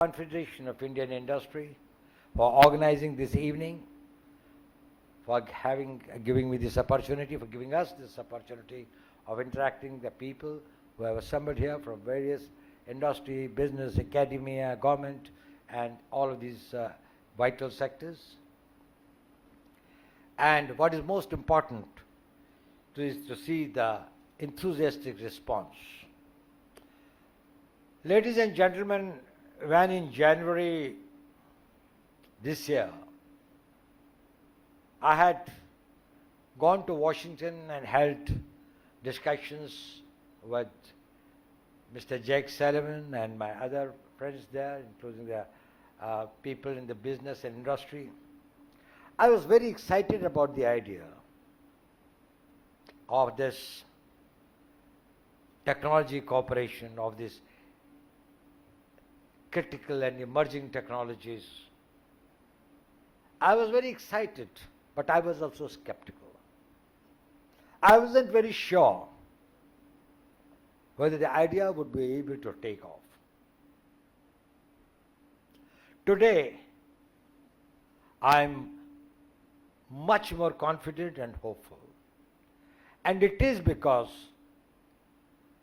Confederation of Indian Industry for organizing this evening, for giving me this opportunity, for giving us this opportunity of interacting with the people who have assembled here from various industry, business, academia, government, and all of these vital sectors. And what is most important is to see the enthusiastic response. Ladies and gentlemen, when in January this year, I had gone to Washington and held discussions with Mr. Jake Sullivan and my other friends there, including the people in the business and industry, I was very excited about the idea of this technology cooperation, of this critical and emerging technologies. I was very excited, but I was also skeptical. I wasn't very sure whether the idea would be able to take off. Today, I'm much more confident and hopeful. And it is because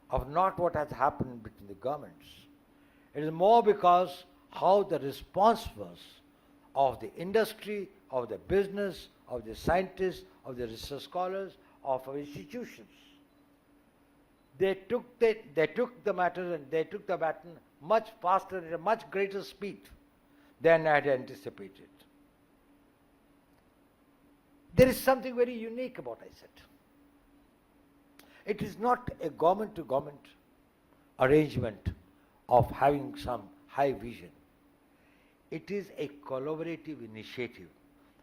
of not what has happened between the governments. It is more because how the response was of the industry, of the business, of the scientists, of the research scholars, of our institutions. They took the matter and they took the baton much faster at a much greater speed than I had anticipated. There is something very unique about ICET. It is not a government-to-government arrangement of having some high vision. It is a collaborative initiative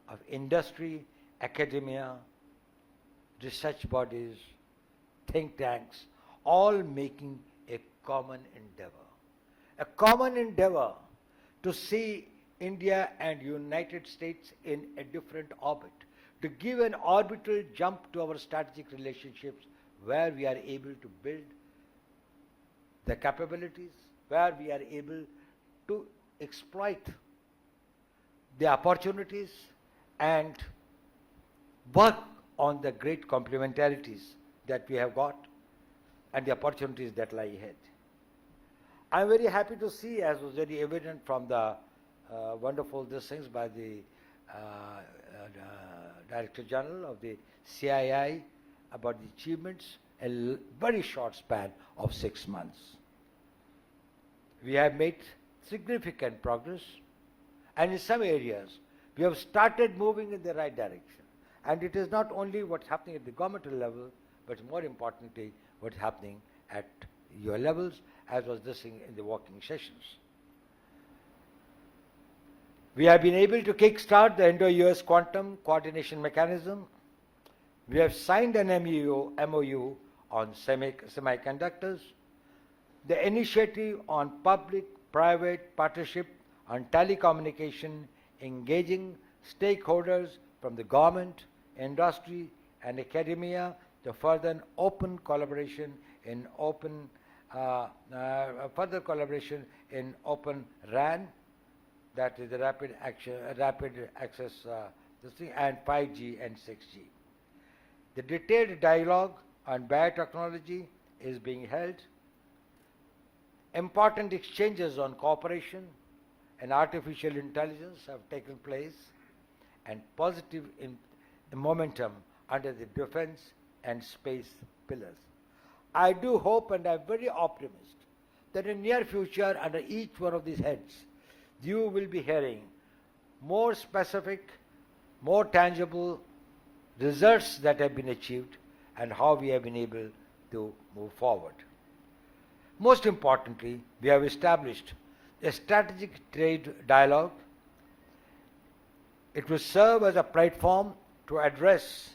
of industry, academia, research bodies, think tanks, all making a common endeavor. A common endeavor to see India and United States in a different orbit, to give an orbital jump to our strategic relationships where we are able to build the capabilities, where we are able to exploit the opportunities and work on the great complementarities that we have got and the opportunities that lie ahead. I am very happy to see, as was very evident from the wonderful things by the Director General of the CII about the achievements, a very short span of 6 months. We have made significant progress, and in some areas we have started moving in the right direction. And it is not only what's happening at the governmental level, but more importantly what's happening at your levels, as was this in the working sessions. We have been able to kickstart the Indo-US Quantum Coordination Mechanism. We have signed an MOU on semiconductors. The initiative on public-private partnership on telecommunication, engaging stakeholders from the government, industry, and academia to further open collaboration in open RAN, that is the rapid access and 5G and 6G. The detailed dialogue on biotechnology is being held. Important exchanges on cooperation and artificial intelligence have taken place, and positive momentum under the defense and space pillars. I do hope, and I'm very optimistic, that in the near future, under each one of these heads, you will be hearing more specific, more tangible results that have been achieved and how we have been able to move forward. Most importantly, we have established a strategic trade dialogue. It will serve as a platform to address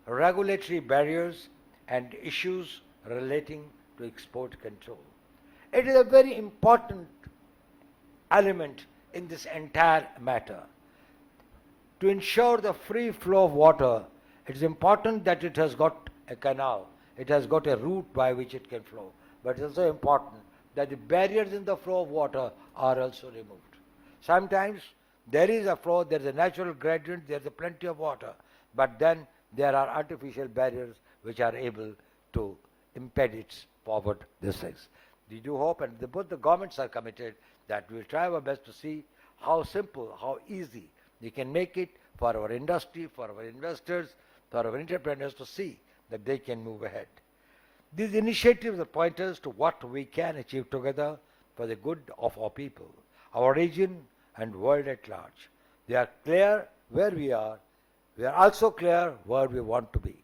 regulatory barriers and issues relating to export control. It is a very important element in this entire matter. To ensure the free flow of water, it is important that it has got a canal, it has got a route by which it can flow, but it is also important that the barriers in the flow of water are also removed. Sometimes there is a flow, there is a natural gradient, there is plenty of water, but then there are artificial barriers which are able to impede its forward these things. We do hope, and both the governments are committed, that we will try our best to see how simple, how easy we can make it for our industry, for our investors, for our entrepreneurs to see that they can move ahead. These initiatives are pointers to what we can achieve together for the good of our people, our region and world at large. We are clear where we are. We are also clear where we want to be.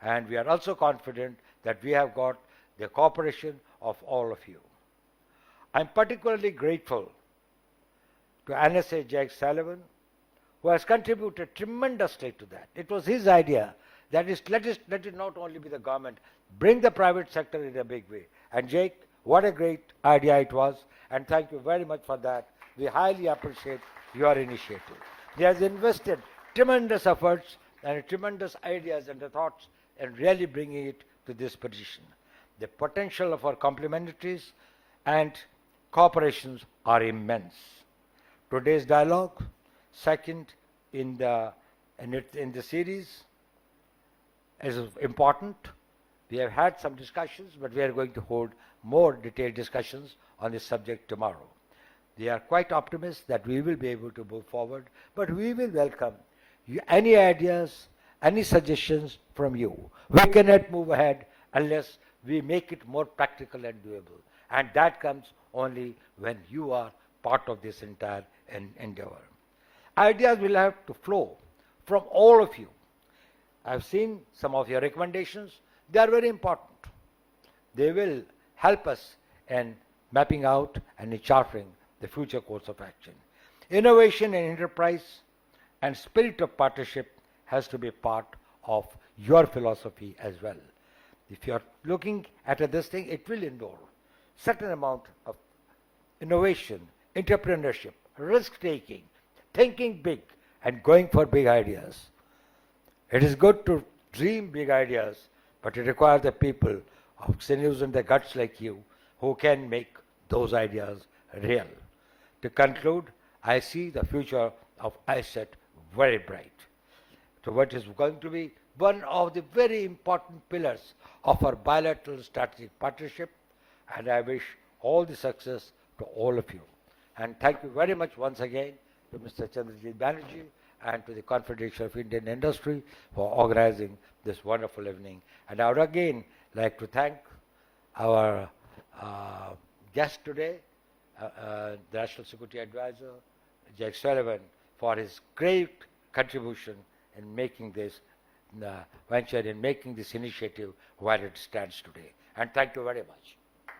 And we are also confident that we have got the cooperation of all of you. I am particularly grateful to NSA Jake Sullivan, who has contributed tremendously to that. It was his idea that let it not only be the government, bring the private sector in a big way. And Jake, what a great idea it was, and thank you very much for that. We highly appreciate your initiative. He has invested tremendous efforts and tremendous ideas and thoughts in really bringing it to this position. The potential of our complementaries and cooperations are immense. Today's dialogue, second in the series, is important. We have had some discussions, but we are going to hold more detailed discussions on this subject tomorrow. We are quite optimistic that we will be able to move forward, but we will welcome any ideas, any suggestions from you. We cannot move ahead unless we make it more practical and doable. And that comes only when you are part of this entire endeavor. Ideas will have to flow from all of you. I've seen some of your recommendations. They are very important. They will help us in mapping out and in charting the future course of action. Innovation and enterprise and spirit of partnership has to be part of your philosophy as well. If you are looking at this thing, it will involve certain amount of innovation, entrepreneurship, risk-taking, thinking big, and going for big ideas. It is good to dream big ideas, but it requires the people of sinews and the guts like you who can make those ideas real. To conclude, I see the future of ICET very bright. So what is going to be one of the very important pillars of our bilateral strategic partnership, and I wish all the success to all of you. And thank you very much once again to Mr. Chandrajit Banerjee and to the Confederation of Indian Industry for organizing this wonderful evening. And I would again like to thank our guest today, the National Security Advisor, Jake Sullivan, for his great contribution in making this venture, in making this initiative where it stands today. And thank you very much.